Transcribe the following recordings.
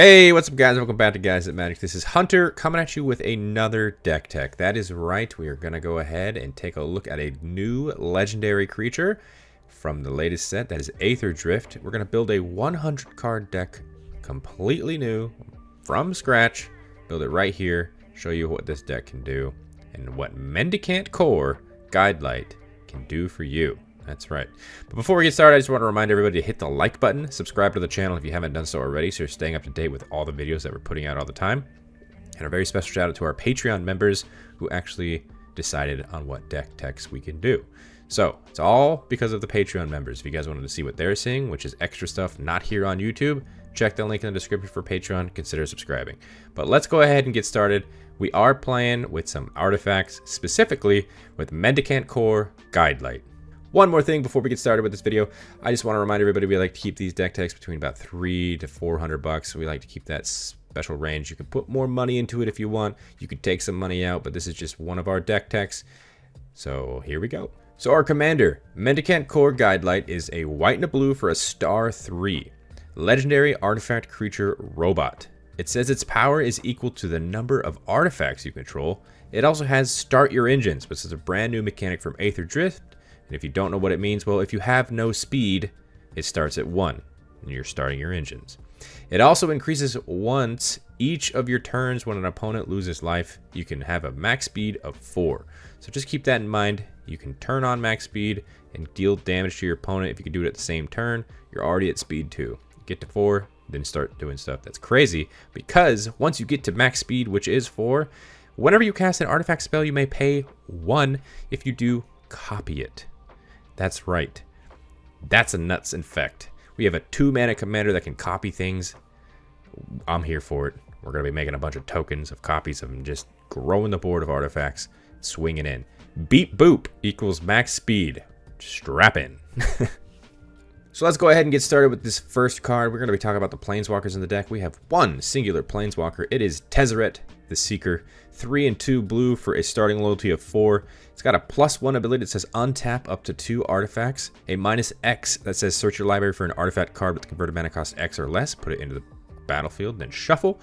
Hey, what's up guys? Welcome back to Guys at Magic. This is Hunter coming at you with another deck tech. That is right, we are going to go ahead and take a look at a new legendary creature from the latest set. That is Aether Drift. We're going to build a 100 card deck completely new from scratch. Build it right here, show you what this deck can do and what Mendicant Core Guidelight can do for you. That's right. But before we get started, I just want to remind everybody to hit the like button, subscribe to the channel if you haven't done so already, so you're staying up to date with all the videos that we're putting out all the time. And a very special shout out to our Patreon members who actually decided on what deck techs we can do. So it's all because of the Patreon members. If you guys wanted to see what they're seeing, which is extra stuff not here on YouTube, check the link in the description for Patreon, consider subscribing. But let's go ahead and get started. We are playing with some artifacts, specifically with Mendicant Core Guidelight. One more thing before we get started with this video, I just want to remind everybody we like to keep these deck techs between about $300 to $400. We like to keep that special range. You can put more money into it if you want. You could take some money out, but this is just one of our deck techs. So here we go. So our commander, Mendicant Core Guidelight, is a white and a blue for a star 3. Legendary artifact creature robot. It says its power is equal to the number of artifacts you control. It also has Start Your Engines, which is a brand new mechanic from Aether Drift. And if you don't know what it means, well, if you have no speed, it starts at 1, and you're starting your engines. It also increases once each of your turns when an opponent loses life. You can have a max speed of 4. So just keep that in mind. You can turn on max speed and deal damage to your opponent. If you can do it at the same turn, you're already at speed 2. Get to 4, then start doing stuff. That's crazy, because once you get to max speed, which is 4, whenever you cast an artifact spell, you may pay 1. If you do, copy it. That's right. That's a nuts effect. We have a 2-mana commander that can copy things. I'm here for it. We're going to be making a bunch of tokens of copies of them, just growing the board of artifacts, swinging in. Beep boop equals max speed. Strap in. So let's go ahead and get started with this first card. We're going to be talking about the Planeswalkers in the deck. We have one singular Planeswalker. It is Tezzeret, the Seeker. 3 and 2 blue for a starting loyalty of 4. It's got a +1 ability that says untap up to 2 artifacts. A -X that says search your library for an artifact card with converted mana cost X or less. Put it into the battlefield, then shuffle.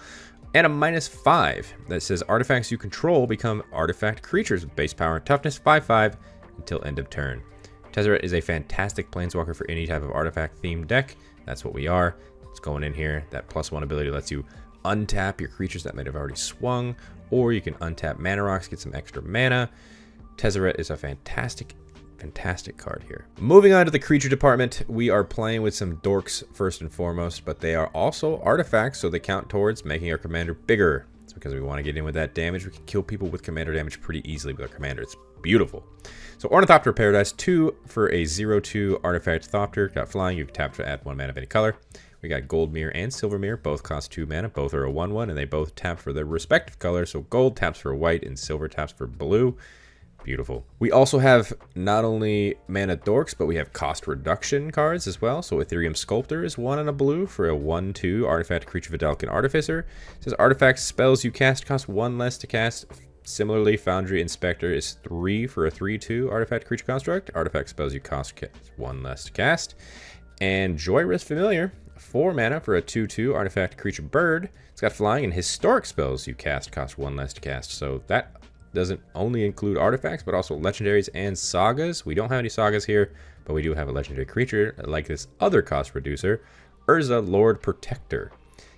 And a -5 that says artifacts you control become artifact creatures with base power and toughness 5/5 until end of turn. Tezzeret is a fantastic Planeswalker for any type of artifact themed deck. That's what we are. It's going in here. That +1 ability lets you untap your creatures that might have already swung, or you can untap mana rocks, get some extra mana. Tezzeret is a fantastic card here. Moving on to the creature department, we are playing with some dorks first and foremost, but they are also artifacts, so they count towards making our commander bigger. It's because we want to get in with that damage. We can kill people with commander damage pretty easily with our commander. It's beautiful. So Ornithopter of Paradise, 2 for a 0/2 artifact Thopter. Got flying, you can tap to add 1 mana of any color. We got Gold Mirror and Silver Mirror, both cost 2 mana. Both are a 1/1, and they both tap for their respective color. So gold taps for white and silver taps for blue. Beautiful. We also have not only mana dorks, but we have cost reduction cards as well. So Ethereum Sculptor is 1 and a blue for a 1/2 artifact creature Vidalcan Artificer. It says artifact spells you cast cost 1 less to cast. Similarly, Foundry Inspector is 3 for a 3/2 artifact creature construct. Artifact spells you cost 1 less to cast. And Joyrus Familiar, 4 mana for a 2/2 artifact creature bird. It's got flying, and historic spells you cast cost 1 less to cast. So that doesn't only include artifacts, but also legendaries and sagas. We don't have any sagas here, but we do have a legendary creature like this other cost reducer, Urza, Lord Protector.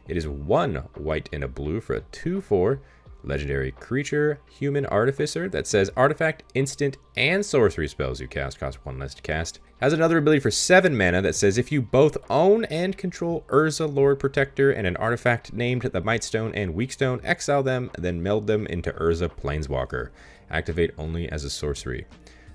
It is 1 white and a blue for a 2/4 legendary creature, Human Artificer, that says artifact, instant, and sorcery spells you cast cost 1 less to cast. Has another ability for 7 mana that says if you both own and control Urza, Lord Protector, and an artifact named the Mightstone and Weakstone, exile them, then meld them into Urza Planeswalker. Activate only as a sorcery.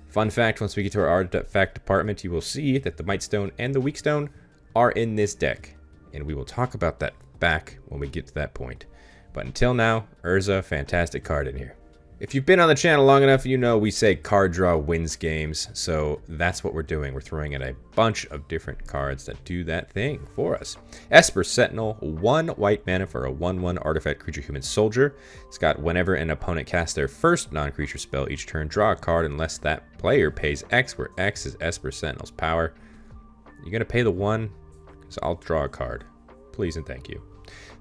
Fun fact, once we get to our artifact department, you will see that the Mightstone and the Weakstone are in this deck. And we will talk about that back when we get to that point. But until now, Urza, fantastic card in here. If you've been on the channel long enough, you know we say card draw wins games. So that's what we're doing. We're throwing in a bunch of different cards that do that thing for us. Esper Sentinel, 1 white mana for a 1/1 artifact creature human soldier. It's got whenever an opponent casts their first non-creature spell each turn, draw a card unless that player pays X, where X is Esper Sentinel's power. You're going to pay the 1, because I'll draw a card. Please and thank you.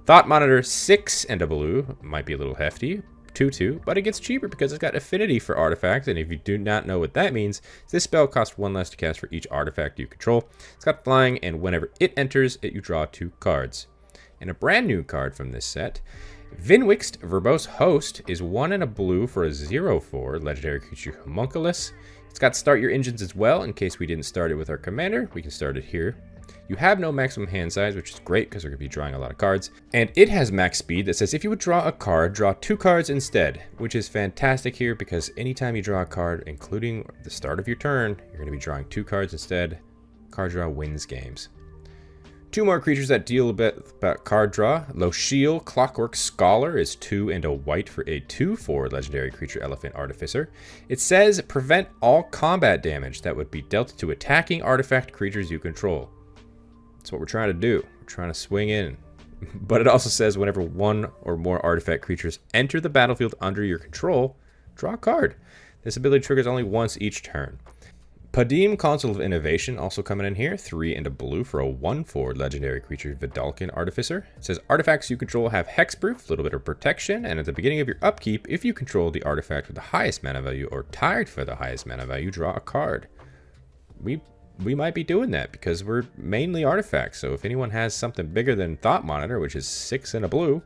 Thought Monitor, 6 and a blue. Might be a little hefty. 2/2, but it gets cheaper because it's got affinity for artifacts, and if you do not know what that means, this spell costs 1 less to cast for each artifact you control. It's got flying, and whenever it enters, you draw 2 cards. And a brand new card from this set, Vinwixt Verbose Host, is 1 and a blue for a 0/4 legendary creature Homunculus. It's got Start Your Engines as well, in case we didn't start it with our commander. We can start it here. You have no maximum hand size, which is great because we're going to be drawing a lot of cards. And it has max speed that says if you would draw a card, draw 2 cards instead, which is fantastic here because anytime you draw a card, including the start of your turn, you're going to be drawing 2 cards instead. Card draw wins games. 2 more creatures that deal a bit about card draw. Lochiel Clockwork Scholar is 2 and a white for a 2/4 legendary creature Elephant Artificer. It says prevent all combat damage that would be dealt to attacking artifact creatures you control. That's what we're trying to do. We're trying to swing in. But it also says whenever 1 or more artifact creatures enter the battlefield under your control, draw a card. This ability triggers only once each turn. Padim, Council of Innovation, also coming in here. 3 and a blue for a 1/4 legendary creature Vidalcan Artificer. It says artifacts you control have hexproof, a little bit of protection, and at the beginning of your upkeep, if you control the artifact with the highest mana value or tied for the highest mana value, draw a card. We might be doing that because we're mainly artifacts. So if anyone has something bigger than Thought Monitor, which is 6 and a blue,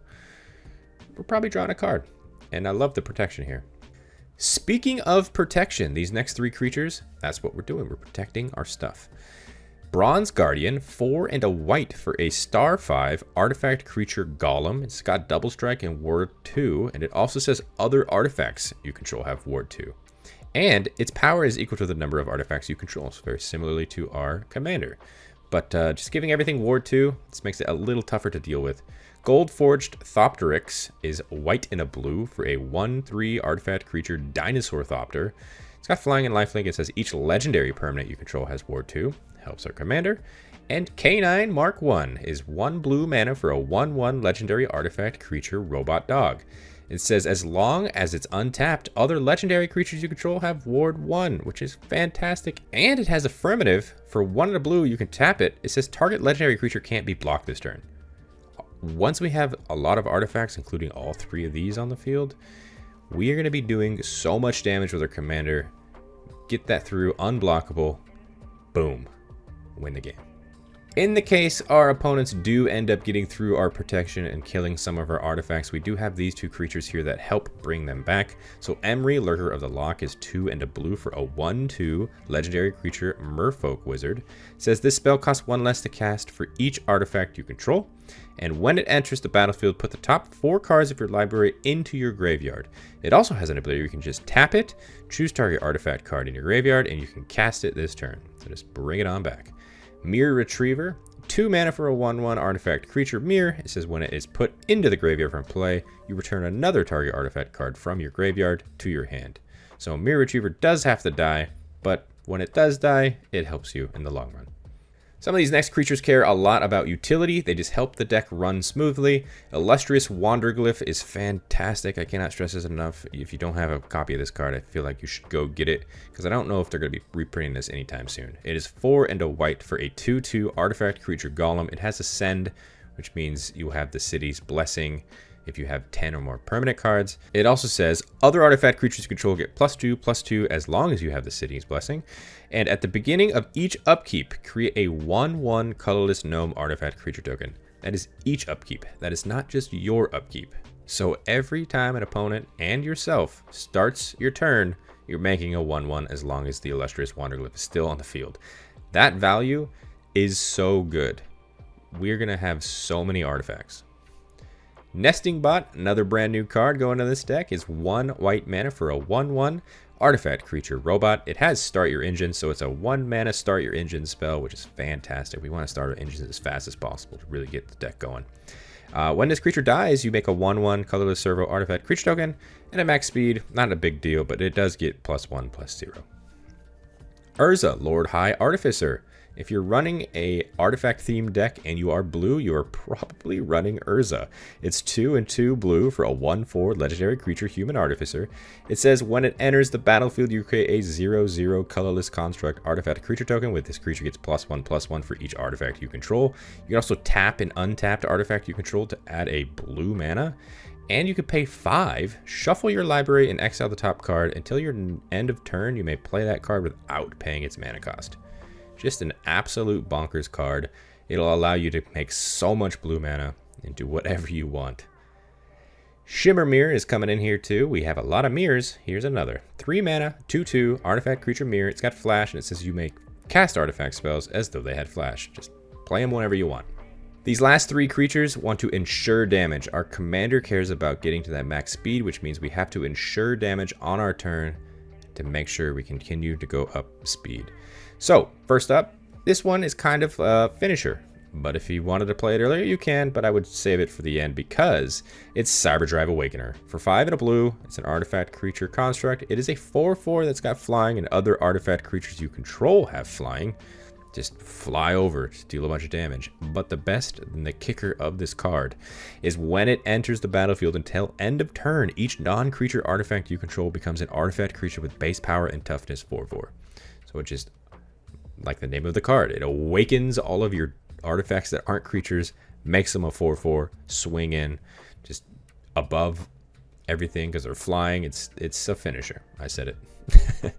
we're probably drawing a card. And I love the protection here. Speaking of protection, these next 3 creatures, that's what we're doing. We're protecting our stuff. Bronze Guardian, 4 and a white for a star 5 artifact creature Golem. It's got double strike and ward 2. And it also says other artifacts you control have ward 2. And its power is equal to the number of artifacts you control, so very similarly to our commander. But just giving everything ward 2, this makes it a little tougher to deal with. Gold Forged Thopterix is white and a blue for a 1/3 artifact creature Dinosaur Thopter. It's got flying and lifelink. It says each legendary permanent you control has ward 2. Helps our commander. And K9 Mark 1 is 1 blue mana for a 1/1 legendary artifact creature Robot Dog. It says as long as it's untapped, other legendary creatures you control have ward 1, which is fantastic. And it has affirmative. For 1 and a blue, you can tap it. It says target legendary creature can't be blocked this turn. Once we have a lot of artifacts, including all 3 of these on the field, we are going to be doing so much damage with our commander. Get that through, unblockable, boom, win the game. In the case our opponents do end up getting through our protection and killing some of our artifacts, we do have these 2 creatures here that help bring them back. So Emry, Lurker of the Loch, is 2 and a blue for a 1/2 legendary creature Merfolk Wizard. It says this spell costs 1 less to cast for each artifact you control. And when it enters the battlefield, put the top 4 cards of your library into your graveyard. It also has an ability where you can just tap it, choose target artifact card in your graveyard, and you can cast it this turn. So just bring it on back. Mirror Retriever, 2 mana for a 1/1 artifact creature Mirror. It says when it is put into the graveyard from play, you return another target artifact card from your graveyard to your hand. So Mirror Retriever does have to die, but when it does die, it helps you in the long run. Some of these next creatures care a lot about utility. They just help the deck run smoothly. Illustrious Wanderglyph is fantastic. I cannot stress this enough. If you don't have a copy of this card, I feel like you should go get it, because I don't know if they're going to be reprinting this anytime soon. It is 4 and a white for a 2/2 artifact creature Golem. It has Ascend, which means you have the city's blessing if you have 10 or more permanent cards. It also says other artifact creatures you control get +2/+2 as long as you have the city's blessing. And at the beginning of each upkeep, create a 1/1 colorless gnome artifact creature token. That is each upkeep. That is not just your upkeep. So every time an opponent and yourself starts your turn, you're making a 1/1 as long as the Illustrious Wanderglyph is still on the field. That value is so good. We're going to have so many artifacts. Nesting Bot, another brand new card going to this deck, is 1 white mana for a 1/1 artifact creature robot. It has Start Your Engine, so it's a 1 mana Start Your Engine spell, which is fantastic. We want to start our engines as fast as possible to really get the deck going. When this creature dies, you make a 1/1 colorless servo artifact creature token, and at max speed, not a big deal, but it does get +1/+0. Urza, Lord High Artificer, If you're running a artifact themed deck and you are blue, you are probably running Urza. It's 2 and 2 blue for a 1/4 legendary creature human artificer. It says when it enters the battlefield, you create a 0/0 colorless construct artifact creature token. With this creature gets +1/+1 for each artifact you control. You can also tap an untapped artifact you control to add a blue mana. And you could pay 5, shuffle your library, and exile the top card. Until your end of turn, you may play that card without paying its mana cost. Just an absolute bonkers card. It'll allow you to make so much blue mana and do whatever you want. Shimmer Mirror is coming in here too. We have a lot of mirrors. Here's another. 3 mana, 2/2, artifact creature mirror. It's got flash and it says you may cast artifact spells as though they had flash. Just play them whenever you want. These last 3 creatures want to ensure damage. Our commander cares about getting to that max speed, which means we have to ensure damage on our turn to make sure we continue to go up speed. So, first up, this one is kind of a finisher. But if you wanted to play it earlier, you can, but I would save it for the end because it's Cyberdrive Awakener. For 5 and a blue, it's an artifact creature construct. It is a 4/4 that's got flying, and other artifact creatures you control have flying. Just fly over to deal a bunch of damage. But the best and the kicker of this card is when it enters the battlefield until end of turn, each non-creature artifact you control becomes an artifact creature with base power and toughness 4/4. So it just, like the name of the card, it awakens all of your artifacts that aren't creatures, makes them a 4/4, swing in, just above everything because they're flying. It's a finisher. I said it.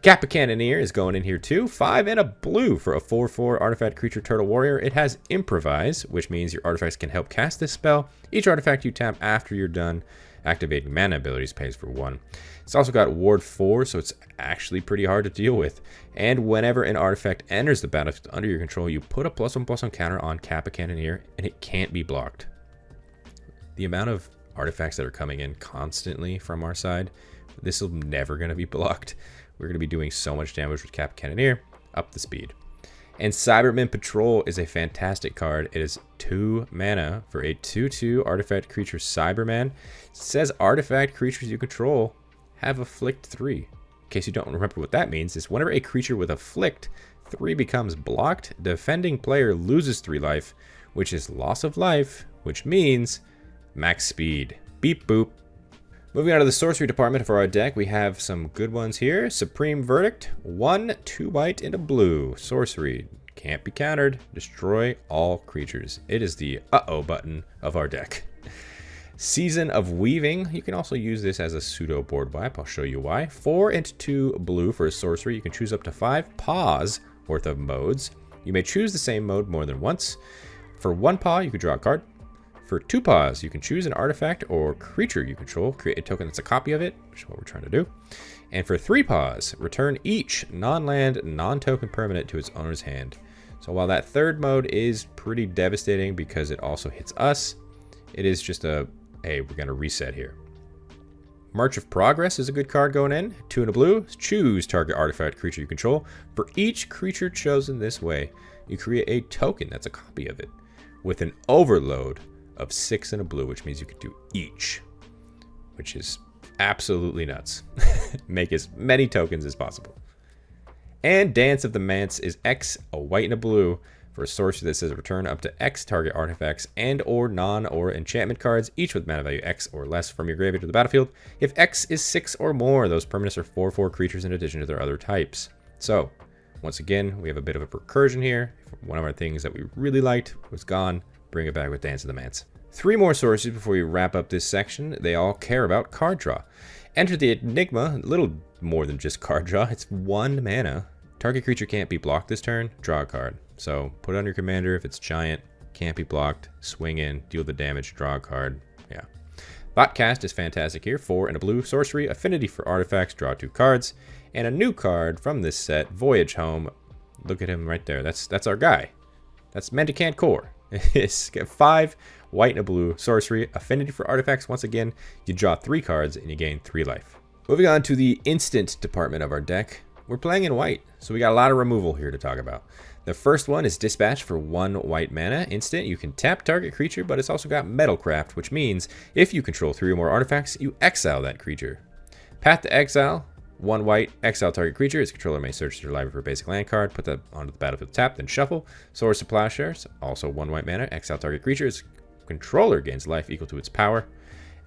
Kappa Cannoneer is going in here too. 5 and a blue for a 4/4 artifact creature turtle warrior. It has Improvise, which means your artifacts can help cast this spell. Each artifact you tap after you're done activating mana abilities pays for 1. It's also got Ward 4, so it's actually pretty hard to deal with. And whenever an artifact enters the battlefield under your control, you put a +1/+1 counter on Kappa Cannoneer, and it can't be blocked. The amount of artifacts that are coming in constantly from our side, this is never going to be blocked. We're going to be doing so much damage with Kappa Cannoneer, up the speed. And Cybermen Patrol is a fantastic card. It is 2 mana for a 2/2 artifact creature Cyberman. It says artifact creatures you control have Afflict 3. In case you don't remember what that means, is whenever a creature with Afflict 3 becomes blocked, defending player loses 3 life, which is loss of life, which means max speed. Beep boop. Moving on to the sorcery department for our deck, we have some good ones here. Supreme Verdict, 1, 2 white, and a blue. Sorcery, can't be countered. Destroy all creatures. It is the uh-oh button of our deck. Season of Weaving, you can also use this as a pseudo board wipe. I'll show you why. 4 and 2 blue for a sorcery. You can choose up to 5 paws worth of modes. You may choose the same mode more than once. For 1 paw, you can draw a card. For 2 paws, you can choose an artifact or creature you control, create a token that's a copy of it, which is what we're trying to do. And for 3 paws, return each non-land, non-token permanent to its owner's hand. So while that 3rd mode is pretty devastating because it also hits us, it is just a, hey, we're going to reset here. March of Progress is a good card going in. 2 and a blue, choose target artifact creature you control. For each creature chosen this way, you create a token that's a copy of it with an overload of 6 and a blue, which means you could do each, which is absolutely nuts. Make as many tokens as possible. And Dance of the Manse is X, a white and a blue, for a sorcery that says return up to X target artifacts and or non or enchantment cards, each with mana value X or less from your graveyard to the battlefield. If X is 6 or more, those permanents are 4/4 creatures in addition to their other types. So, once again, we have a bit of a recursion here. One of our things that we really liked was gone. Bring it back with Dance of the Manse. 3 more sorceries before we wrap up this section. They all care about card draw. Enter the Enigma, a little more than just card draw. It's 1 mana. Target creature can't be blocked this turn, draw a card. So put it on your commander if it's giant, can't be blocked, swing in, deal the damage, draw a card. Yeah. Botcast is fantastic here. 4 and a blue sorcery, affinity for artifacts, draw 2 cards. And a new card from this set, Voyage Home. Look at him right there. That's our guy. That's Mendicant Core. It's 5 white and a blue sorcery, affinity for artifacts. Once again, you draw 3 cards and you gain 3 life. Moving on to the instant department of our deck. We're playing in white, so we got a lot of removal here to talk about. The first one is Dispatch for 1 white mana. Instant, you can tap target creature, but it's also got Metalcraft, which means if you control 3 or more artifacts, you exile that creature. Path to Exile, 1 white, exile target creature. Its controller may search their library for a basic land card, put that onto the battlefield tap, then shuffle. Swords to Plowshares, also 1 white mana, exile target creature. Its controller gains life equal to its power.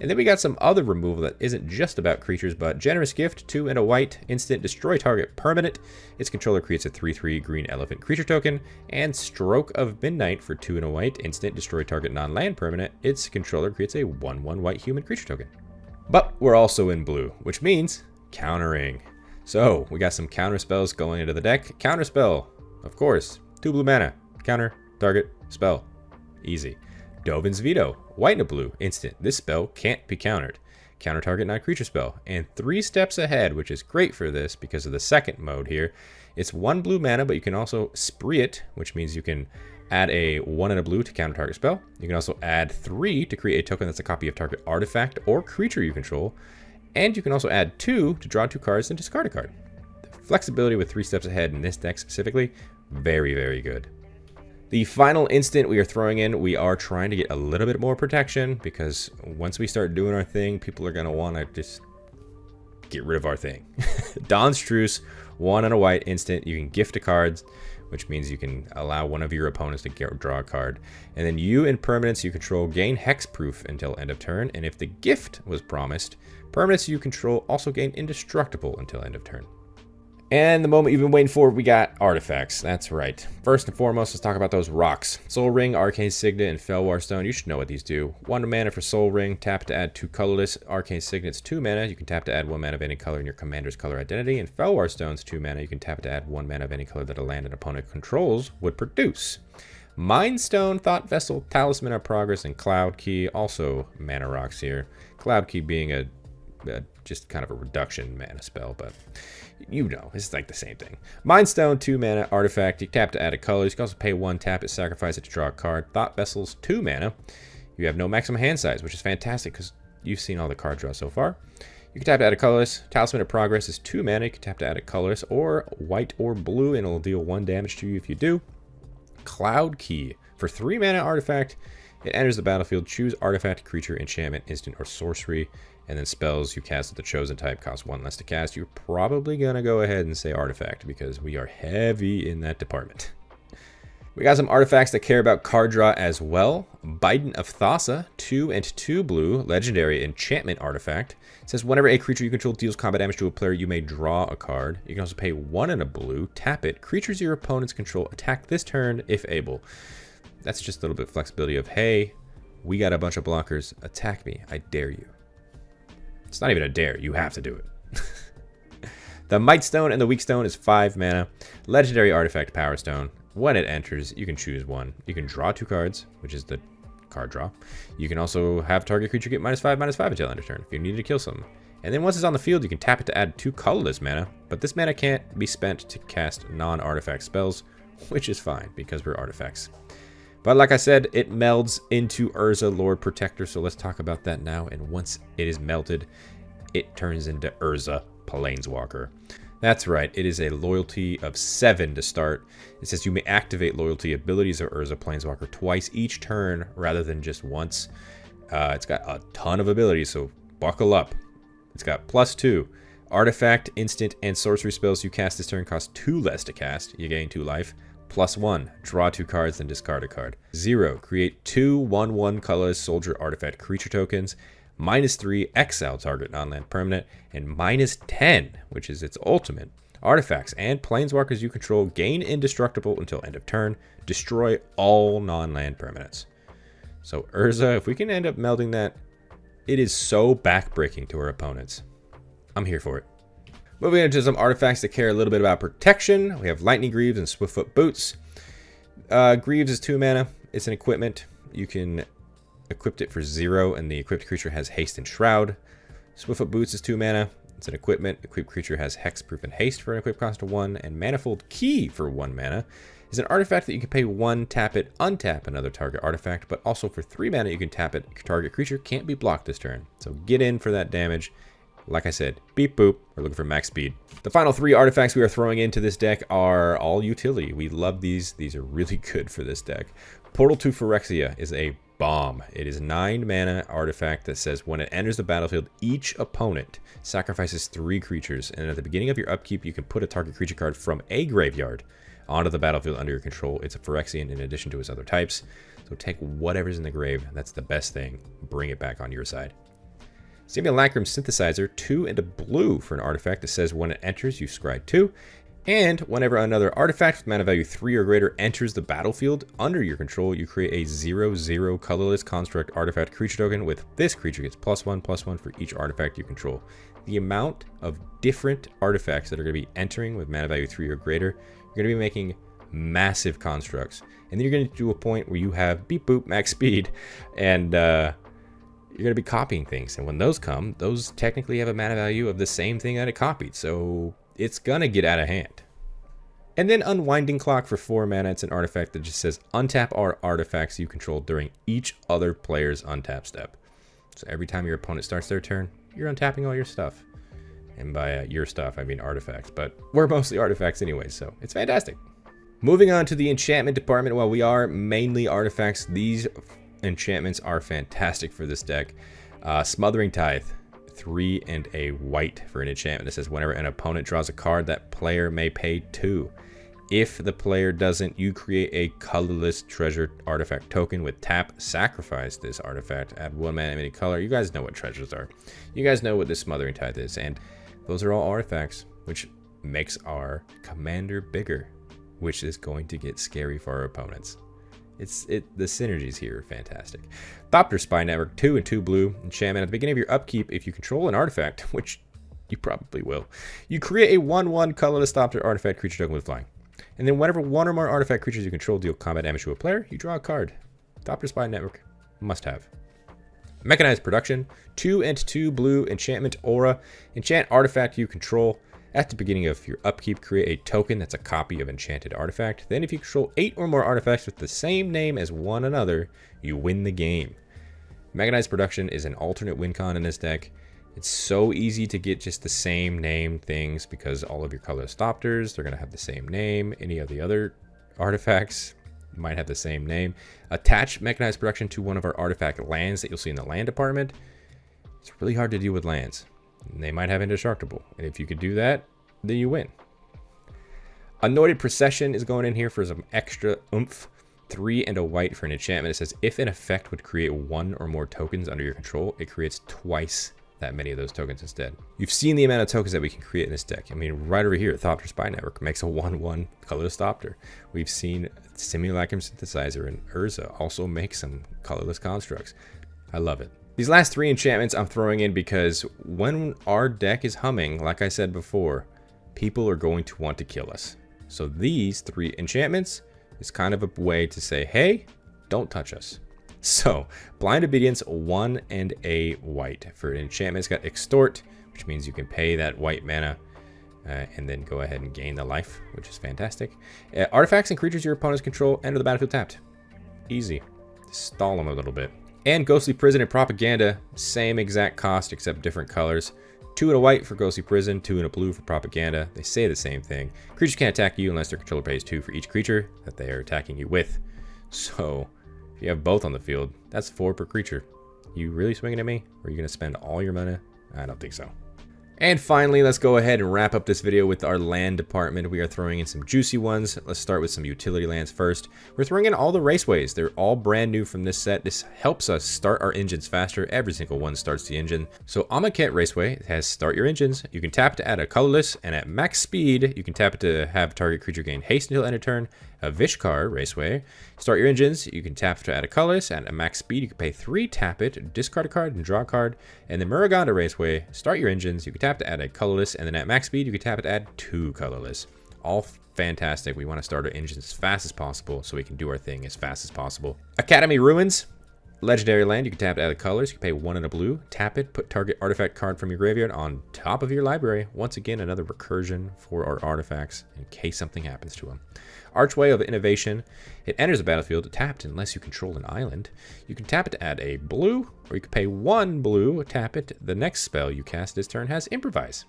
And then we got some other removal that isn't just about creatures, but Generous Gift, 2 and a white, instant, destroy target permanent. Its controller creates a 3/3 green elephant creature token. And Stroke of Midnight for 2 and a white, instant, destroy target non-land permanent. Its controller creates a 1/1 white human creature token. But we're also in blue, which means countering. So we got some counter spells going into the deck. Counter spell, of course, 2 blue mana, counter, target, spell. Easy. Dovin's Veto, white and a blue, instant. This spell can't be countered. Counter target non-creature spell. And 3 steps ahead, which is great for this because of the second mode here. It's 1 blue mana, but you can also spree it, which means you can add a 1 and a blue to counter target spell. You can also add 3 to create a token that's a copy of target artifact or creature you control. And you can also add 2 to draw 2 cards and discard a card. The flexibility with 3 steps ahead in this deck specifically, very, very good. The final instant we are throwing in, we are trying to get a little bit more protection because once we start doing our thing, people are going to want to just get rid of our thing. Dawn's Truce, 1 and a white instant. You can gift a card, which means you can allow one of your opponents to draw a card. And then you and permanents you control gain hexproof until end of turn. And if the gift was promised, permanents you control also gain indestructible until end of turn. And the moment you've been waiting for, we got artifacts. That's right. First and foremost, let's talk about those rocks. Soul Ring, Arcane Signet, and Felwar Stone. You should know what these do. 1 mana for Soul Ring. Tap to add 2 colorless. Arcane Signet's 2 mana. You can tap to add 1 mana of any color in your commander's color identity. And Felwar Stone's 2 mana. You can tap to add 1 mana of any color that a land an opponent controls would produce. Mind Stone, Thought Vessel, Talisman of Progress, and Cloud Key. Also mana rocks here. Cloud Key being a just kind of a reduction mana spell, but you know, it's like the same thing. Mind Stone, 2 mana, artifact. You tap to add a color. You can also pay 1, tap it, sacrifice it to draw a card. Thought Vessel's 2 mana. You have no maximum hand size, which is fantastic because you've seen all the card draws so far. You can tap to add a colorless. Talisman of Progress is 2 mana. You can tap to add a colorless or white or blue, and it'll deal 1 damage to you if you do. Cloud Key for 3 mana artifact. It enters the battlefield. Choose artifact, creature, enchantment, instant, or sorcery. And then spells you cast with the chosen type cost 1 less to cast. You're probably going to go ahead and say artifact because we are heavy in that department. We got some artifacts that care about card draw as well. Bident of Thassa, 2 and 2 blue, legendary enchantment artifact. It says whenever a creature you control deals combat damage to a player, you may draw a card. You can also pay 1 and a blue, tap it. Creatures your opponents control attack this turn if able. That's just a little bit of flexibility of, hey, we got a bunch of blockers. Attack me. I dare you. It's not even a dare. You have to do it. The Might Stone and the Weak Stone is 5 mana. Legendary Artifact Power Stone. When it enters, you can choose 1. You can draw 2 cards, which is the card draw. You can also have target creature get -5/-5 until end of turn if you need to kill something. And then once it's on the field, you can tap it to add 2 colorless mana. But this mana can't be spent to cast non-artifact spells, which is fine because we're artifacts. But like I said, it melds into Urza, Lord Protector, so let's talk about that now. And once it is melted, it turns into Urza, Planeswalker. That's right, it is a loyalty of 7 to start. It says you may activate loyalty abilities of Urza Planeswalker twice each turn rather than just once. It's got a ton of abilities, so buckle up. It's got +2. Artifact, instant, and sorcery spells you cast this turn cost 2 less to cast. You gain 2 life. +1, draw 2 cards and discard a card. 0, create 2 1/1 colorless soldier artifact creature tokens. -3, exile target non-land permanent. And -10, which is its ultimate. Artifacts and planeswalkers you control gain indestructible until end of turn. Destroy all non-land permanents. So Urza, if we can end up melding that, it is so backbreaking to our opponents. I'm here for it. Moving into some artifacts that care a little bit about protection. We have Lightning Greaves and Swiftfoot Boots. Greaves is 2 mana. It's an equipment. You can equip it for 0, and the equipped creature has Haste and Shroud. Swiftfoot Boots is 2 mana. It's an equipment. Equipped creature has Hexproof and Haste for an equip cost of 1. And Manifold Key for 1 mana is an artifact that you can pay 1, tap it, untap another target artifact. But also for 3 mana, you can tap it. Target creature can't be blocked this turn. So get in for that damage. Like I said, beep boop, we're looking for max speed. The final 3 artifacts we are throwing into this deck are all utility. We love these. These are really good for this deck. Portal to Phyrexia is a bomb. It is 9 mana artifact that says when it enters the battlefield, each opponent sacrifices 3 creatures. And at the beginning of your upkeep, you can put a target creature card from a graveyard onto the battlefield under your control. It's a Phyrexian in addition to its other types. So take whatever's in the grave. That's the best thing. Bring it back on your side. Simulacrum Synthesizer, 2 and a blue for an artifact that says when it enters, you scry 2. And whenever another artifact with mana value 3 or greater enters the battlefield under your control, you create a 0/0 colorless construct artifact creature token. With this creature gets +1/+1 for each artifact you control. The amount of different artifacts that are going to be entering with mana value 3 or greater, you're going to be making massive constructs. And then you're going to get to a point where you have beep boop max speed, and you're going to be copying things. And when those come, those technically have a mana value of the same thing that it copied. So it's going to get out of hand. And then Unwinding Clock for 4 mana. It's an artifact that just says untap all artifacts you control during each other player's untap step. So every time your opponent starts their turn, you're untapping all your stuff. And by your stuff, I mean artifacts. But we're mostly artifacts anyway, so it's fantastic. Moving on to the enchantment department. While we are mainly artifacts, these enchantments are fantastic for this deck. Smothering Tithe, 3 and a white for an enchantment that says whenever an opponent draws a card, that player may pay 2. If the player doesn't, you create a colorless treasure artifact token with tap, sacrifice this artifact, add 1 mana of any color. You guys know what treasures are. You guys know what this Smothering Tithe is, and those are all artifacts, which makes our commander bigger, which is going to get scary for our opponents. The synergies here are fantastic. Thopter Spy Network, 2 and 2 blue enchantment. At the beginning of your upkeep, if you control an artifact, which you probably will, you create a 1/1 colorless Thopter artifact creature token with flying. And then whenever 1 or more artifact creatures you control deal combat damage to a player, you draw a card. Thopter Spy Network, must have. Mechanized Production, 2 and 2 blue enchantment aura. Enchant artifact you control. At the beginning of your upkeep, create a token that's a copy of enchanted artifact. Then if you control 8 or more artifacts with the same name as one another, you win the game. Mechanized Production is an alternate win con in this deck. It's so easy to get just the same name things because all of your colorless Thopters, they're going to have the same name. Any of the other artifacts might have the same name. Attach Mechanized Production to one of our artifact lands that you'll see in the land department. It's really hard to deal with lands. They might have indestructible, and if you could do that, then you win. Anointed Procession is going in here for some extra oomph. 3 and a white for an enchantment. It says if an effect would create 1 or more tokens under your control, it creates twice that many of those tokens instead. You've seen the amount of tokens that we can create in this deck. I mean, right over here, Thopter Spy Network makes a 1/1 colorless Thopter. We've seen Simulacrum Synthesizer and Urza also make some colorless constructs. I love it. These last 3 enchantments I'm throwing in because when our deck is humming, like I said before, people are going to want to kill us. So these 3 enchantments is kind of a way to say, hey, don't touch us. So Blind Obedience, 1 and a white. For an enchantment, it's got Extort, which means you can pay that white mana and then go ahead and gain the life, which is fantastic. Artifacts and creatures your opponents control enter the battlefield tapped. Easy. Stall them a little bit. And Ghostly Prison and Propaganda, same exact cost except different colors. 2 and a white for Ghostly Prison, 2 and a blue for Propaganda. They say the same thing. Creatures can't attack you unless their controller pays 2 for each creature that they are attacking you with. So if you have both on the field, that's 4 per creature. You really swinging at me? Or are you going to spend all your mana? I don't think so. And finally, let's go ahead and wrap up this video with our land department. We are throwing in some juicy ones. Let's start with some utility lands first. We're throwing in all the raceways. They're all brand new from this set. This helps us start our engines faster. Every single one starts the engine. So Amonkhet Raceway has start your engines. You can tap to add a colorless, and at max speed, you can tap it to have target creature gain haste until end of turn. A Vishkar Raceway, start your engines. You can tap to add a colorless, and at max speed, you can pay 3, tap it, discard a card, and draw a card. And the Muruganda Raceway, start your engines. You can tap to add a colorless, and then at max speed, you can tap it to add 2 colorless. All fantastic. We want to start our engines as fast as possible so we can do our thing as fast as possible. Academy Ruins, legendary land. You can tap to add the colors. You can pay 1 and a blue, tap it, put target artifact card from your graveyard on top of your library. Once again, another recursion for our artifacts in case something happens to them. Archway of Innovation. It enters the battlefield tapped unless you control an island. You can tap it to add a blue, or you can pay 1 blue, tap it. The next spell you cast this turn has Improvise.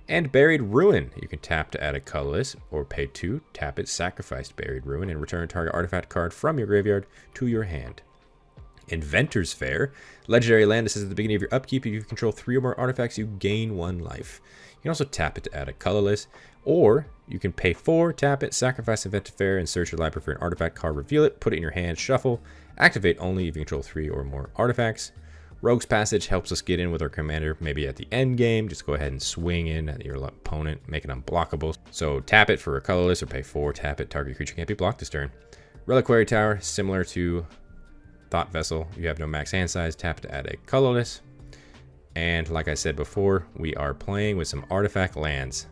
And Buried Ruin. You can tap to add a colorless, or pay 2, tap it, sacrifice Buried Ruin, and return target artifact card from your graveyard to your hand. Inventor's Fair. Legendary land. This is at the beginning of your upkeep. If you control 3 or more artifacts, you gain 1 life. You can also tap it to add a colorless, or you can pay 4, tap it, sacrifice Inventor's Fair, and search your library for an artifact card, reveal it, put it in your hand, shuffle, activate only if you control 3 or more artifacts. Rogue's Passage helps us get in with our commander maybe at the end game. Just go ahead and swing in at your opponent, make it unblockable. So tap it for a colorless or pay 4, tap it, target creature can't be blocked this turn. Reliquary Tower, similar to Thought Vessel. You have no max hand size, tap to add a colorless. And like I said before, we are playing with some artifact lands.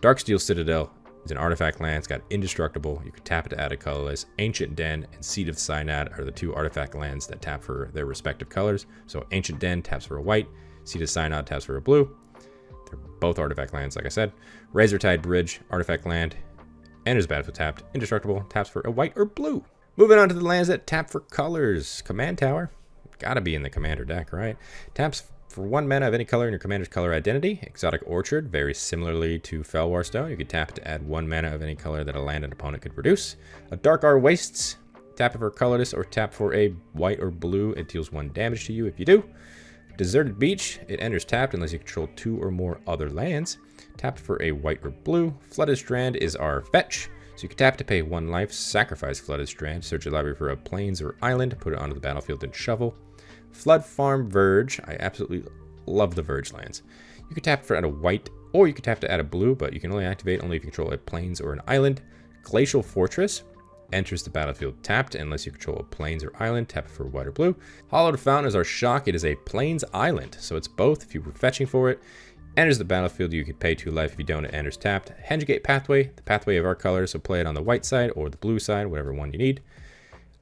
Darksteel Citadel is an artifact land. It's got indestructible. You can tap it to add a colorless. Ancient Den and Seed of Synod are the 2 artifact lands that tap for their respective colors. So Ancient Den taps for a white. Seed of Synod taps for a blue. They're both artifact lands, like I said. Razortide Bridge, artifact land. Enters the battlefield tapped. Indestructible, taps for a white or blue. Moving on to the lands that tap for colors. Command Tower. Gotta be in the commander deck, right? Taps for 1 mana of any color in your commander's color identity. Exotic Orchard, very similarly to Felwar Stone. You could tap it to add 1 mana of any color that a land an opponent could produce. A Darkar Wastes, tap it for colorless or tap for a white or blue. It deals 1 damage to you if you do. Deserted Beach, it enters tapped unless you control 2 or more other lands. Tapped for a white or blue. Flooded Strand is our fetch. So you can tap to pay 1 life, sacrifice Flooded Strand, search your library for a plains or island, put it onto the battlefield and shuffle. Flood Farm Verge. I absolutely love the Verge lands. You can tap for add a white, or you can tap to add a blue, but you can only activate only if you control a plains or an island. Glacial Fortress enters the battlefield tapped unless you control a plains or island. Tap it for white or blue. Hollowed Fountain is our shock. It is a plains island, so it's both if you were fetching for it. Enters the battlefield, you could pay 2 life. If you don't, it enters tapped. Hengate Pathway, the pathway of our colors, so play it on the white side or the blue side, whatever one you need.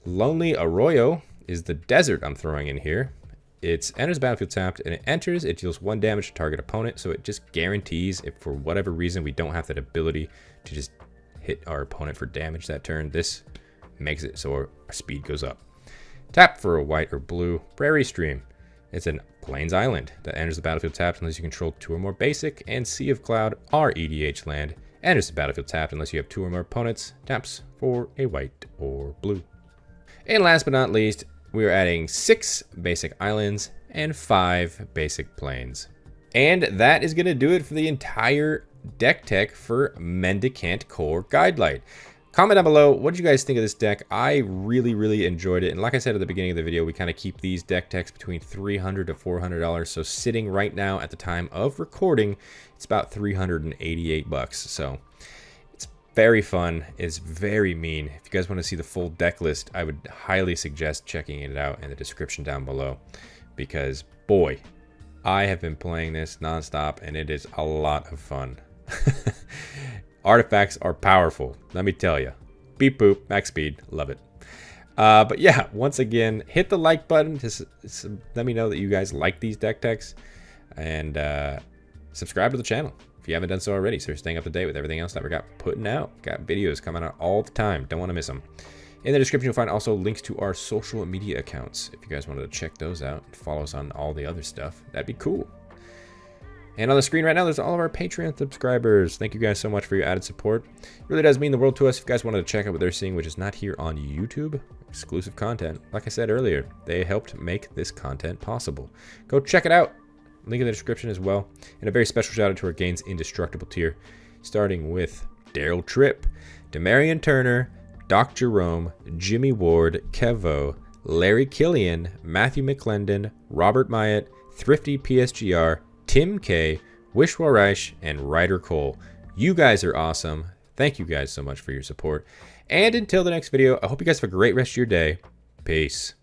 Lonely Arroyo is the desert I'm throwing in here. It enters the battlefield tapped, and it deals 1 damage to target opponent, so it just guarantees if for whatever reason we don't have that ability to just hit our opponent for damage that turn, this makes it so our speed goes up. Tap for a white or blue. Prairie Stream. It's an plains island that enters the battlefield tapped unless you control 2 or more basic, and Sea of Cloud, our EDH land, enters the battlefield tapped unless you have 2 or more opponents, taps for a white or blue. And last but not least, we are adding 6 basic islands and 5 basic plains. And that is going to do it for the entire deck tech for Mendicant Core Guidelight. Comment down below, what did you guys think of this deck? I really enjoyed it. And like I said at the beginning of the video, we kind of keep these deck techs between $300 to $400. So sitting right now at the time of recording, it's about 388 bucks. So it's very fun. It's very mean. If you guys want to see the full deck list, I would highly suggest checking it out in the description down below. Because boy, I have been playing this nonstop and it is a lot of fun. Artifacts are powerful, let me tell you. Beep boop, max speed, love it. But yeah, once again, hit the like button. Just let me know that you guys like these deck techs. And subscribe to the channel if you haven't done so already, so you're staying up to date with everything else that we got putting out. Got videos coming out all the time. Don't want to miss them. In the description, you'll find also links to our social media accounts. If you guys wanted to check those out and follow us on all the other stuff, that'd be cool. And on the screen right now, there's all of our Patreon subscribers. Thank you guys so much for your added support. It really does mean the world to us. If you guys wanted to check out what they're seeing, which is not here on YouTube, exclusive content. Like I said earlier, they helped make this content possible. Go check it out. Link in the description as well. And a very special shout out to our Gains Indestructible tier, starting with Daryl Tripp, Demarion Turner, Doc Jerome, Jimmy Ward, Kevo, Larry Killian, Matthew McClendon, Robert Myatt, Thrifty PSGR, Tim K, Wishwa Reich, and Ryder Cole. You guys are awesome. Thank you guys so much for your support. And until the next video, I hope you guys have a great rest of your day. Peace.